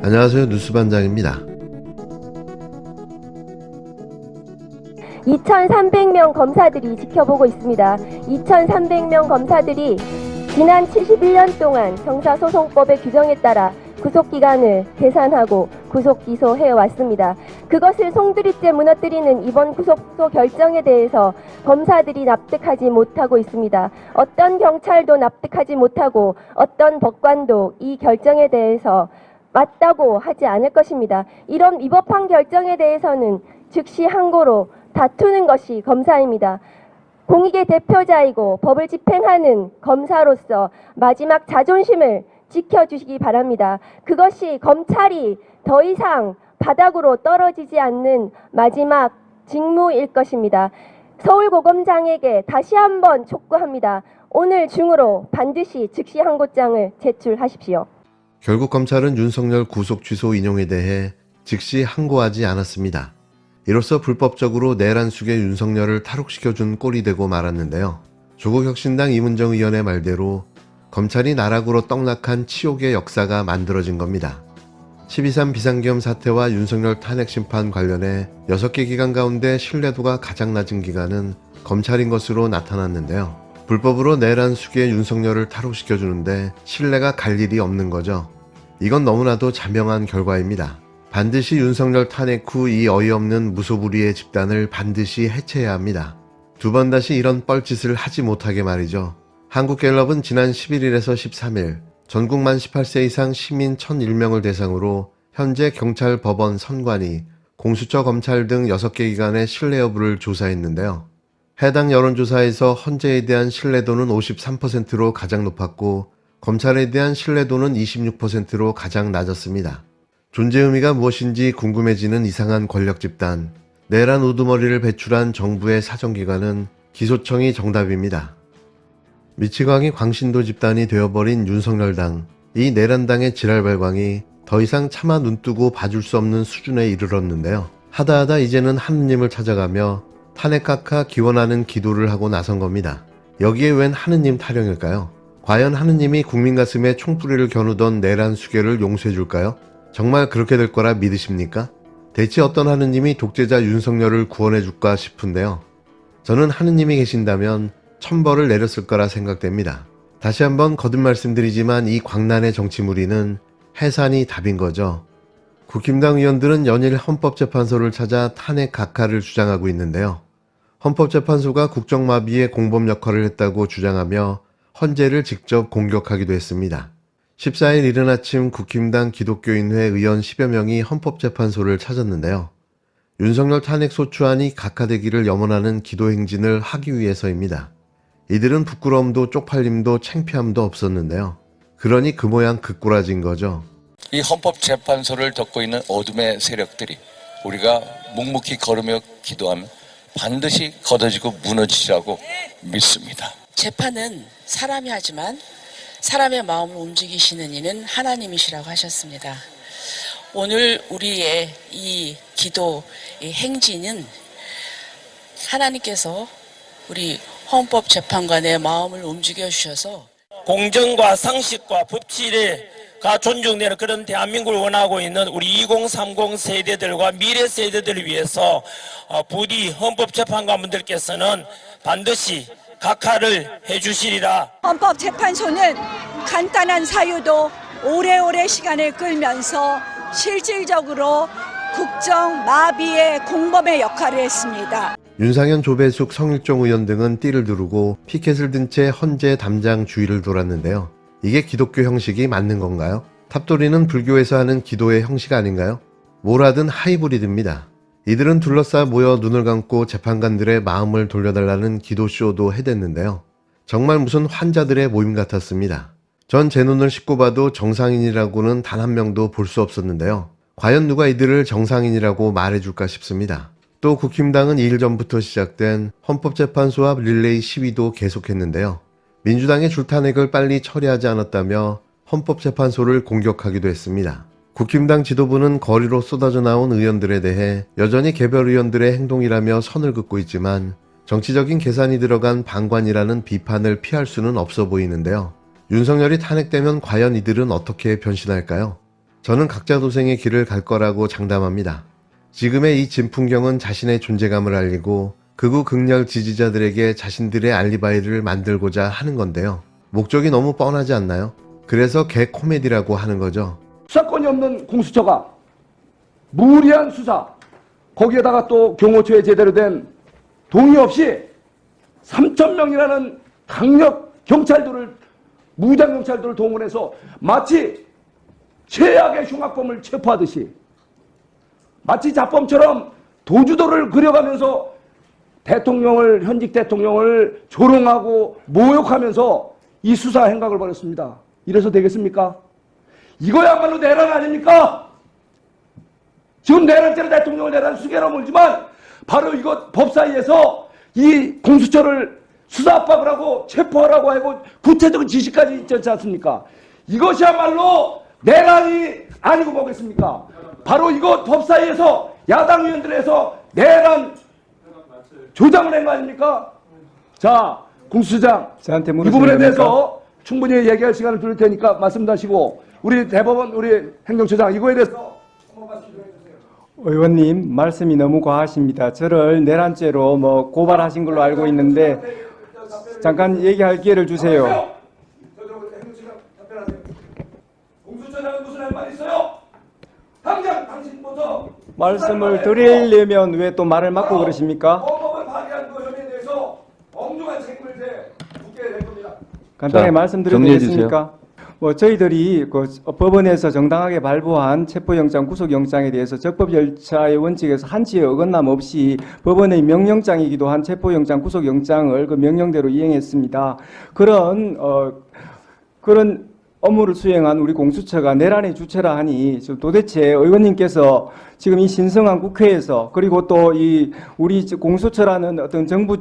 안녕하세요. 뉴스반장입니다. 2,300명 검사들이 지켜보고 있습니다. 2,300명 검사들이 지난 71년 동안 형사소송법의 규정에 따라 구속기간을 계산하고 구속기소해 왔습니다. 그것을 송두리째 무너뜨리는 이번 구속소 결정에 대해서 검사들이 납득하지 못하고 있습니다. 어떤 경찰도 납득하지 못하고 어떤 법관도 이 결정에 대해서 맞다고 하지 않을 것입니다. 이런 위법한 결정에 대해서는 즉시 항고로 다투는 것이 검사입니다. 공익의 대표자이고 법을 집행하는 검사로서 마지막 자존심을 지켜주시기 바랍니다. 그것이 검찰이 더 이상 바닥으로 떨어지지 않는 마지막 직무일 것입니다. 서울고검장에게 다시 한번 촉구합니다. 오늘 중으로 반드시 즉시 항고장을 제출하십시오. 결국 검찰은 윤석열 구속 취소 인용에 대해 즉시 항고하지 않았습니다. 이로써 불법적으로 내란숙의 윤석열을 탈옥시켜준 꼴이 되고 말았는데요. 조국혁신당 이문정 의원의 말대로 검찰이 나락으로 떡락한 치욕의 역사가 만들어진 겁니다. 12.3 비상계엄 사태와 윤석열 탄핵심판 관련해 6개 기관 가운데 신뢰도가 가장 낮은 기관은 검찰인 것으로 나타났는데요. 불법으로 내란숙의 윤석열을 탈옥시켜주는데 신뢰가 갈 일이 없는 거죠. 이건 너무나도 자명한 결과입니다. 반드시 윤석열 탄핵 후 이 어이없는 무소불위의 집단을 반드시 해체해야 합니다. 두 번 다시 이런 뻘짓을 하지 못하게 말이죠. 한국갤럽은 지난 11일에서 13일 전국 만 18세 이상 시민 1,001명을 대상으로 현재 경찰, 법원, 선관위, 공수처, 검찰 등 6개 기관의 신뢰 여부를 조사했는데요. 해당 여론조사에서 헌재에 대한 신뢰도는 53%로 가장 높았고 검찰에 대한 신뢰도는 26%로 가장 낮았습니다. 존재 의미가 무엇인지 궁금해지는 이상한 권력 집단, 내란 우두머리를 배출한 정부의 사정기관은 기소청이 정답입니다. 미치광이 광신도 집단이 되어버린 윤석열당, 이 내란당의 지랄발광이 더 이상 차마 눈뜨고 봐줄 수 없는 수준에 이르렀는데요. 하다하다 이제는 하느님을 찾아가며 탄핵각하 기원하는 기도를 하고 나선 겁니다. 여기에 웬 하느님 타령일까요? 과연 하느님이 국민 가슴에 총뿌리를 겨누던 내란 수괴를 용서해 줄까요? 정말 그렇게 될 거라 믿으십니까? 대체 어떤 하느님이 독재자 윤석열을 구원해 줄까 싶은데요. 저는 하느님이 계신다면 천벌을 내렸을 거라 생각됩니다. 다시 한번 거듭 말씀드리지만 이 광란의 정치무리는 해산이 답인 거죠. 국힘당 의원들은 연일 헌법재판소를 찾아 탄핵 각하를 주장하고 있는데요. 헌법재판소가 국정마비의 공범 역할을 했다고 주장하며 헌재를 직접 공격하기도 했습니다. 14일 이른 아침 국힘당 기독교인회 의원 10여 명이 헌법재판소를 찾았는데요. 윤석열 탄핵 소추안이 각하되기를 염원하는 기도행진을 하기 위해서입니다. 이들은 부끄러움도 쪽팔림도 창피함도 없었는데요. 그러니 그 모양 그 꼴아진 거죠. 이 헌법재판소를 덮고 있는 어둠의 세력들이 우리가 묵묵히 걸으며 기도하면 반드시 걷어지고 무너지리라고 믿습니다. 재판은 사람이 하지만 사람의 마음을 움직이시는 이는 하나님이시라고 하셨습니다. 오늘 우리의 이 기도, 이 행진은 하나님께서 우리 헌법재판관의 마음을 움직여 주셔서 공정과 상식과 법치가 존중되는 그런 대한민국을 원하고 있는 우리 2030 세대들과 미래 세대들을 위해서 부디 헌법재판관분들께서는 반드시 각하를 해주시리라. 헌법재판소는 간단한 사유도 오래오래 시간을 끌면서 실질적으로 국정 마비의 공범의 역할을 했습니다. 윤상현, 조배숙, 성일종 의원 등은 띠를 두르고 피켓을 든 채 헌재 담장 주위를 돌았는데요. 이게 기독교 형식이 맞는 건가요? 탑돌이는 불교에서 하는 기도의 형식 아닌가요? 뭘 하든 하이브리드입니다. 이들은 둘러싸 모여 눈을 감고 재판관들의 마음을 돌려달라는 기도쇼도 해댔는데요. 정말 무슨 환자들의 모임 같았습니다. 전 제 눈을 씻고 봐도 정상인이라고는 단 한 명도 볼 수 없었는데요. 과연 누가 이들을 정상인이라고 말해줄까 싶습니다. 또 국힘당은 2일 전부터 시작된 헌법재판소 앞 릴레이 시위도 계속했는데요. 민주당의 줄탄핵을 빨리 처리하지 않았다며 헌법재판소를 공격하기도 했습니다. 국힘당 지도부는 거리로 쏟아져 나온 의원들에 대해 여전히 개별 의원들의 행동이라며 선을 긋고 있지만 정치적인 계산이 들어간 방관이라는 비판을 피할 수는 없어 보이는데요. 윤석열이 탄핵되면 과연 이들은 어떻게 변신할까요? 저는 각자 도생의 길을 갈 거라고 장담합니다. 지금의 이 진풍경은 자신의 존재감을 알리고 극우 극렬 지지자들에게 자신들의 알리바이를 만들고자 하는 건데요. 목적이 너무 뻔하지 않나요? 그래서 개 코미디라고 하는 거죠. 수사권이 없는 공수처가 무리한 수사, 거기에다가 또 경호처에 제대로 된 동의 없이 3,000명이라는 강력 경찰들을, 무장 경찰들을 동원해서 마치 최악의 흉악범을 체포하듯이, 마치 자범처럼 도주도를 그려가면서 현직 대통령을 조롱하고 모욕하면서 이 수사 행각을 벌였습니다. 이래서 되겠습니까? 이거야말로 내란 아닙니까? 지금 내란죄로 대통령을 내란 수개로 몰지만 바로 이것 법사위에서 이 공수처를 수사 압박을 하고 체포하라고 하고 구체적인 지시까지 있지 않습니까? 이것이야말로 내란이 아니고 뭐겠습니까? 바로 이것 법사위에서 야당 의원들에서 내란 조장을 한 거 아닙니까? 자, 공수처장, 저한테 이 물으시면 부분에 됩니까? 대해서 충분히 얘기할 시간을 드릴 테니까 말씀하시고, 우리 대법원, 우리 행정처장 이거에 대해서 의원님 말씀이 너무 과하십니다. 저를 내란죄로 고발하신 걸로 알고 있는데 잠깐 얘기할 기회를 주세요. 공수처장은 무슨 할 말 있어요? 당장 당신부터 말씀을 드리려면 왜 또 말을 막고 그러십니까? 헌법을 파괴한 그 혐의에 대해서 엄중한 책임을 묻게 될 겁니다. 간단하게 자, 말씀드려도 정리해 되겠습니까? 저희들이 법원에서 정당하게 발부한 체포영장, 구속영장에 대해서 적법 절차의 원칙에서 한치의 어긋남 없이 법원의 명령장이기도 한 체포영장, 구속영장을 그 명령대로 이행했습니다. 그런 업무를 수행한 우리 공수처가 내란의 주체라 하니 지금 도대체 의원님께서 지금 이 신성한 국회에서, 그리고 또 이 우리 공수처라는 어떤 정부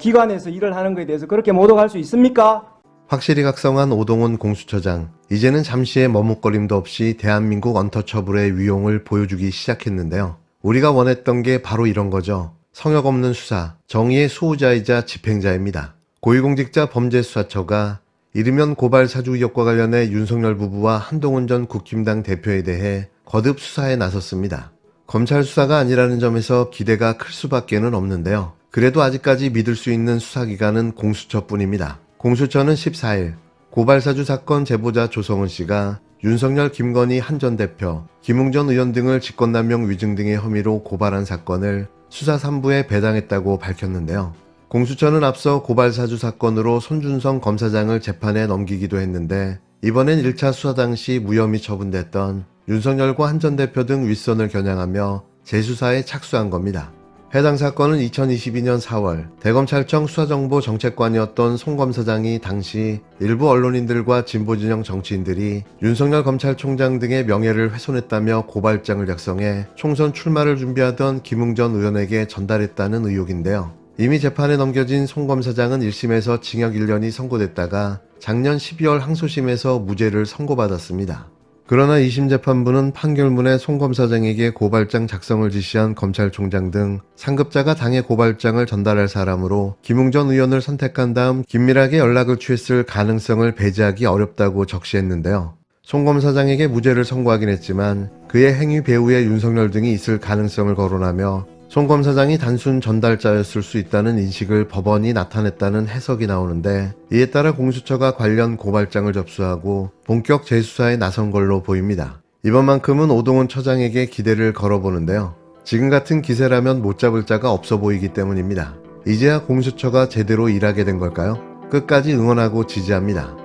기관에서 일을 하는 것에 대해서 그렇게 모독할 수 있습니까? 확실히 각성한 오동훈 공수처장, 이제는 잠시의 머뭇거림도 없이 대한민국 언터처블의 위용을 보여주기 시작했는데요. 우리가 원했던 게 바로 이런 거죠. 성역 없는 수사, 정의의 수호자이자 집행자입니다. 고위공직자 범죄수사처가 이르면 고발 사주 의혹과 관련해 윤석열 부부와 한동훈 전 국힘당 대표에 대해 거듭 수사에 나섰습니다. 검찰 수사가 아니라는 점에서 기대가 클 수밖에는 없는데요. 그래도 아직까지 믿을 수 있는 수사기관은 공수처뿐입니다. 공수처는 14일 고발사주 사건 제보자 조성은 씨가 윤석열, 김건희 한 전 대표, 김웅전 의원 등을 직권남용 위증 등의 혐의로 고발한 사건을 수사 3부에 배당했다고 밝혔는데요. 공수처는 앞서 고발사주 사건으로 손준성 검사장을 재판에 넘기기도 했는데 이번엔 1차 수사 당시 무혐의 처분됐던 윤석열과 한 전 대표 등 윗선을 겨냥하며 재수사에 착수한 겁니다. 해당 사건은 2022년 4월 대검찰청 수사정보정책관이었던 송 검사장이 당시 일부 언론인들과 진보진영 정치인들이 윤석열 검찰총장 등의 명예를 훼손했다며 고발장을 작성해 총선 출마를 준비하던 김웅전 의원에게 전달했다는 의혹인데요. 이미 재판에 넘겨진 송 검사장은 1심에서 징역 1년이 선고됐다가 작년 12월 항소심에서 무죄를 선고받았습니다. 그러나 2심 재판부는 판결문에 송 검사장에게 고발장 작성을 지시한 검찰총장 등 상급자가 당의 고발장을 전달할 사람으로 김웅전 의원을 선택한 다음 긴밀하게 연락을 취했을 가능성을 배제하기 어렵다고 적시했는데요. 송 검사장에게 무죄를 선고하긴 했지만 그의 행위 배후에 윤석열 등이 있을 가능성을 거론하며 송 검사장이 단순 전달자였을 수 있다는 인식을 법원이 나타냈다는 해석이 나오는데, 이에 따라 공수처가 관련 고발장을 접수하고 본격 재수사에 나선 걸로 보입니다. 이번만큼은 오동훈 처장에게 기대를 걸어보는데요. 지금 같은 기세라면 못 잡을 자가 없어 보이기 때문입니다. 이제야 공수처가 제대로 일하게 된 걸까요? 끝까지 응원하고 지지합니다.